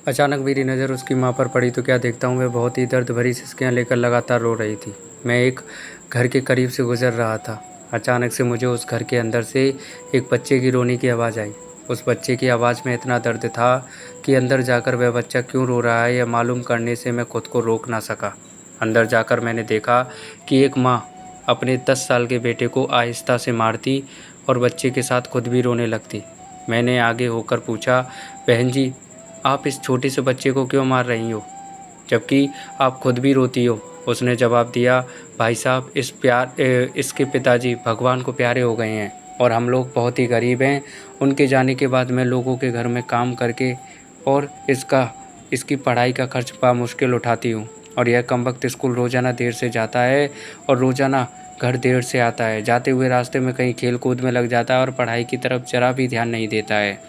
अचानक मेरी नज़र उसकी माँ पर पड़ी तो क्या देखता हूँ, वह बहुत ही दर्द भरी सिसकियाँ लेकर लगातार रो रही थी। मैं एक घर के करीब से गुजर रहा था। अचानक से मुझे उस घर के अंदर से एक बच्चे की रोने की आवाज़ आई। उस बच्चे की आवाज़ में इतना दर्द था कि अंदर जाकर वह बच्चा क्यों रो रहा है यह मालूम करने से मैं खुद को रोक ना सका। अंदर जाकर मैंने देखा कि एक माँ अपने 10 साल के बेटे को आहिस्ता से मारती और बच्चे के साथ खुद भी रोने लगती। मैंने आगे होकर पूछा, बहन जी, आप इस छोटे से बच्चे को क्यों मार रही हो, जबकि आप खुद भी रोती हो। उसने जवाब दिया, भाई साहब, इसके पिताजी भगवान को प्यारे हो गए हैं और हम लोग बहुत ही गरीब हैं। उनके जाने के बाद मैं लोगों के घर में काम करके और इसकी पढ़ाई का खर्च मुश्किल उठाती हूँ, और यह कमबख्त स्कूल रोज़ाना देर से जाता है और रोज़ाना घर देर से आता है। जाते हुए रास्ते में कहीं खेल कूद में लग जाता है और पढ़ाई की तरफ ज़रा भी ध्यान नहीं देता है,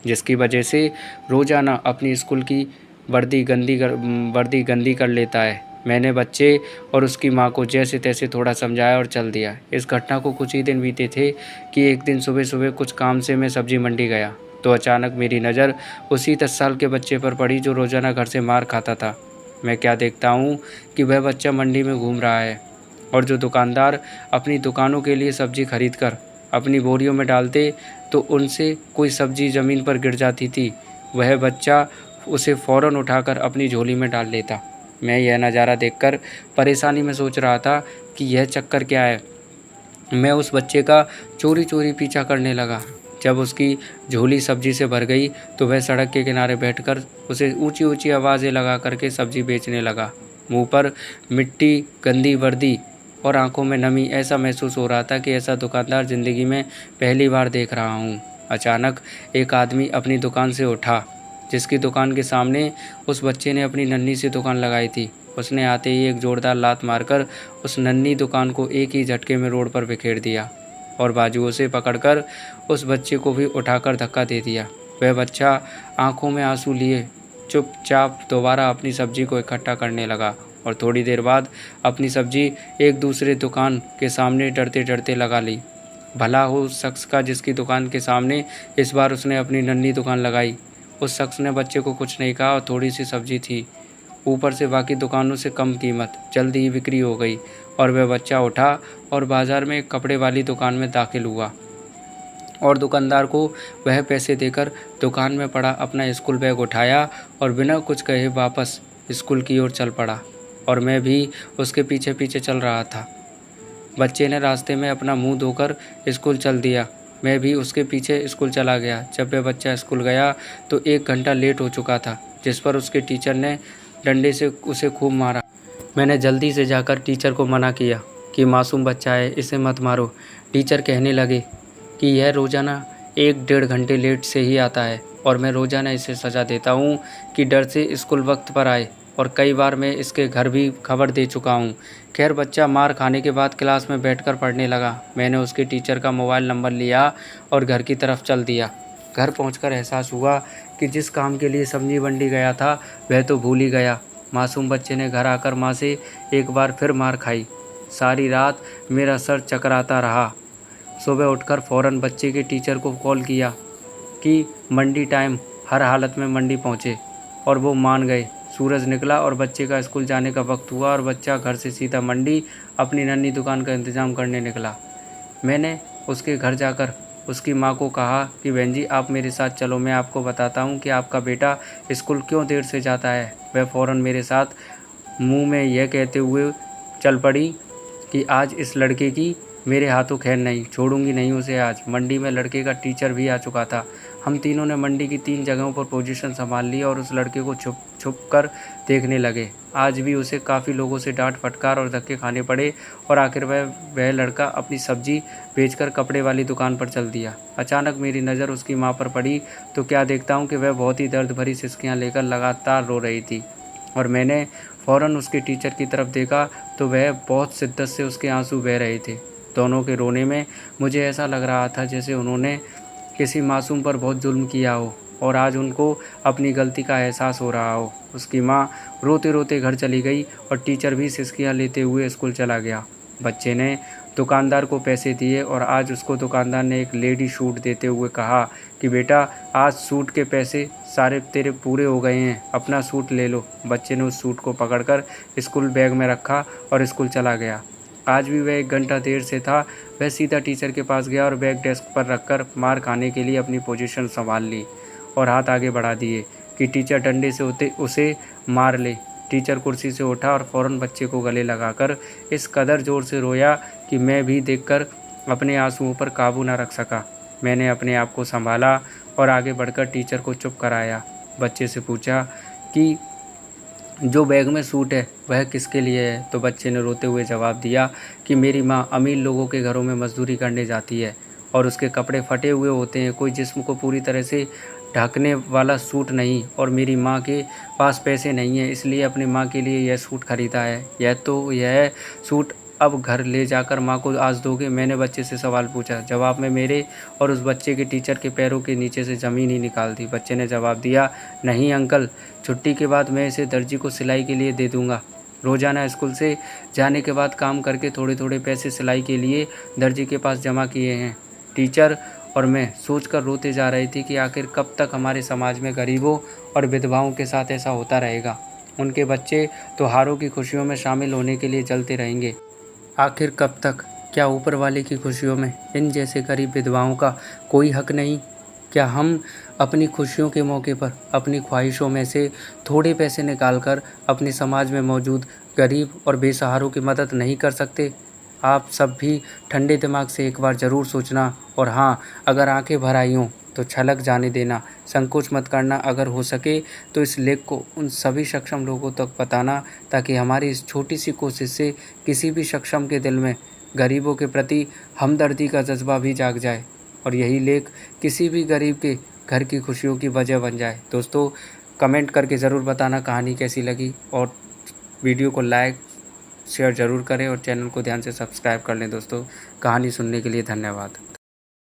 जिसकी वजह से रोज़ाना अपनी स्कूल की वर्दी गंदी कर लेता है। मैंने बच्चे और उसकी माँ को जैसे तैसे थोड़ा समझाया और चल दिया। इस घटना को कुछ ही दिन बीते थे कि एक दिन सुबह सुबह कुछ काम से मैं सब्जी मंडी गया तो अचानक मेरी नज़र उसी 10 साल के बच्चे पर पड़ी जो रोज़ाना घर से मार खाता था। मैं क्या देखता हूँ कि वह बच्चा मंडी में घूम रहा है और जो दुकानदार अपनी दुकानों के लिए सब्जी खरीद कर अपनी बोरियों में डालते तो उनसे कोई सब्जी ज़मीन पर गिर जाती थी, वह बच्चा उसे फ़ौरन उठाकर अपनी झोली में डाल लेता। मैं यह नज़ारा देखकर परेशानी में सोच रहा था कि यह चक्कर क्या है। मैं उस बच्चे का चोरी चोरी पीछा करने लगा। जब उसकी झोली सब्जी से भर गई तो वह सड़क के किनारे बैठकर उसे ऊंची ऊंची आवाज़ें लगा करके सब्जी बेचने लगा। मुंह पर मिट्टी, गंदी वर्दी और आंखों में नमी। ऐसा महसूस हो रहा था कि ऐसा दुकानदार ज़िंदगी में पहली बार देख रहा हूँ। अचानक एक आदमी अपनी दुकान से उठा जिसकी दुकान के सामने उस बच्चे ने अपनी नन्ही सी दुकान लगाई थी। उसने आते ही एक जोरदार लात मारकर उस नन्ही दुकान को एक ही झटके में रोड पर बिखेर दिया और बाजुओं से पकड़कर उस बच्चे को भी उठाकर धक्का दे दिया। वह बच्चा आंखों में आंसू लिए चुपचाप दोबारा अपनी सब्जी को इकट्ठा करने लगा और थोड़ी देर बाद अपनी सब्जी एक दूसरे दुकान के सामने डरते डरते लगा ली। भला हो उस शख्स का जिसकी दुकान के सामने इस बार उसने अपनी नन्ही दुकान लगाई। उस शख्स ने बच्चे को कुछ नहीं कहा और थोड़ी सी सब्जी थी, ऊपर से बाकी दुकानों से कम कीमत, जल्दी ही बिक्री हो गई और वह बच्चा उठा और बाज़ार में एक कपड़े वाली दुकान में दाखिल हुआ और दुकानदार को वह पैसे देकर दुकान में पड़ा अपना स्कूल बैग उठाया और बिना कुछ कहे वापस स्कूल की ओर चल पड़ा और मैं भी उसके पीछे पीछे चल रहा था। बच्चे ने रास्ते में अपना मुंह धोकर स्कूल चल दिया। मैं भी उसके पीछे स्कूल चला गया। जब वह बच्चा स्कूल गया तो 1 घंटा लेट हो चुका था, जिस पर उसके टीचर ने डंडे से उसे खूब मारा। मैंने जल्दी से जाकर टीचर को मना किया कि मासूम बच्चा है, इसे मत मारो। टीचर कहने लगे कि यह रोज़ाना 1-1.5 घंटे लेट से ही आता है और मैं रोज़ाना इसे सज़ा देता हूँ कि डर से स्कूल वक्त पर आए, और कई बार मैं इसके घर भी खबर दे चुका हूँ। खैर, बच्चा मार खाने के बाद क्लास में बैठकर पढ़ने लगा। मैंने उसके टीचर का मोबाइल नंबर लिया और घर की तरफ चल दिया। घर पहुंचकर एहसास हुआ कि जिस काम के लिए सब्जी मंडी गया था वह तो भूल ही गया। मासूम बच्चे ने घर आकर माँ से एक बार फिर मार खाई। सारी रात मेरा सर चकराता रहा। सुबह उठकर फ़ौरन बच्चे के टीचर को कॉल किया कि मंडी टाइम, हर हालत में मंडी पहुँचे, और वो मान गए। सूरज निकला और बच्चे का स्कूल जाने का वक्त हुआ और बच्चा घर से सीधा मंडी अपनी नन्ही दुकान का इंतज़ाम करने निकला। मैंने उसके घर जाकर उसकी माँ को कहा कि बहन जी, आप मेरे साथ चलो, मैं आपको बताता हूँ कि आपका बेटा स्कूल क्यों देर से जाता है। वह फ़ौरन मेरे साथ मुंह में यह कहते हुए चल पड़ी कि आज इस लड़के की मेरे हाथों खैर नहीं, छोड़ूंगी नहीं उसे आज। मंडी में लड़के का टीचर भी आ चुका था। हम तीनों ने मंडी की 3 जगहों पर पोजीशन संभाल ली और उस लड़के को छुप छुप कर देखने लगे। आज भी उसे काफ़ी लोगों से डांट फटकार और धक्के खाने पड़े और आखिर वह लड़का अपनी सब्जी बेचकर कपड़े वाली दुकान पर चल दिया। अचानक मेरी नज़र उसकी माँ पर पड़ी तो क्या देखता हूँ कि वह बहुत ही दर्द भरी सिसकियाँ लेकर लगातार रो रही थी और मैंने फ़ौरन उसके टीचर की तरफ देखा तो वह बहुत शिद्दत से उसके आंसू बह रहे थे। दोनों के रोने में मुझे ऐसा लग रहा था जैसे उन्होंने किसी मासूम पर बहुत जुल्म किया हो और आज उनको अपनी गलती का एहसास हो रहा हो। उसकी माँ रोते रोते घर चली गई और टीचर भी सिसकियाँ लेते हुए स्कूल चला गया। बच्चे ने दुकानदार को पैसे दिए और आज उसको दुकानदार ने एक लेडी सूट देते हुए कहा कि बेटा आज सूट के पैसे सारे तेरे पूरे हो गए हैं, अपना सूट ले लो। बच्चे ने उस सूट को पकड़कर स्कूल बैग में रखा और स्कूल चला गया। आज भी वह 1 घंटा देर से था। वह सीधा टीचर के पास गया और बैग डेस्क पर रखकर मार खाने के लिए अपनी पोजीशन संभाल ली और हाथ आगे बढ़ा दिए कि टीचर डंडे से उसे मार ले। टीचर कुर्सी से उठा और फ़ौरन बच्चे को गले लगाकर इस कदर ज़ोर से रोया कि मैं भी देखकर अपने आंसुओं पर काबू न रख सका। मैंने अपने आप को संभाला और आगे बढ़कर टीचर को चुप कराया। बच्चे से पूछा कि जो बैग में सूट है वह किसके लिए है? तो बच्चे ने रोते हुए जवाब दिया कि मेरी माँ अमीर लोगों के घरों में मजदूरी करने जाती है और उसके कपड़े फटे हुए होते हैं, कोई जिस्म को पूरी तरह से ढकने वाला सूट नहीं, और मेरी माँ के पास पैसे नहीं हैं, इसलिए अपनी माँ के लिए यह सूट खरीदा है। यह सूट अब घर ले जाकर माँ को आज दोगे? मैंने बच्चे से सवाल पूछा। जवाब में मेरे और उस बच्चे के टीचर के पैरों के नीचे से ज़मीन ही निकाल दी। बच्चे ने जवाब दिया, नहीं अंकल, छुट्टी के बाद मैं इसे दर्जी को सिलाई के लिए दे दूँगा। रोज़ाना स्कूल से जाने के बाद काम करके थोड़े थोड़े पैसे सिलाई के लिए दर्जी के पास जमा किए हैं। टीचर और मैं सोचकर रोते जा रहे थे कि आखिर कब तक हमारे समाज में गरीबों और विधवाओं के साथ ऐसा होता रहेगा। उनके बच्चे त्योहारों की खुशियों में शामिल होने के लिए जलते रहेंगे। आखिर कब तक? क्या ऊपर वाले की खुशियों में इन जैसे गरीब विधवाओं का कोई हक नहीं? क्या हम अपनी खुशियों के मौके पर अपनी ख्वाहिशों में से थोड़े पैसे निकालकर अपने समाज में मौजूद गरीब और बेसहारों की मदद नहीं कर सकते? आप सब भी ठंडे दिमाग से एक बार ज़रूर सोचना, और हाँ, अगर आंखें भर आई हों तो छलक जाने देना, संकोच मत करना। अगर हो सके तो इस लेख को उन सभी सक्षम लोगों तक बताना, ताकि हमारी इस छोटी सी कोशिश से किसी भी सक्षम के दिल में गरीबों के प्रति हमदर्दी का जज्बा भी जाग जाए और यही लेख किसी भी गरीब के घर की खुशियों की वजह बन जाए। दोस्तों, कमेंट करके ज़रूर बताना कहानी कैसी लगी, और वीडियो को लाइक शेयर ज़रूर करें और चैनल को ध्यान से सब्सक्राइब कर लें। दोस्तों, कहानी सुनने के लिए धन्यवाद।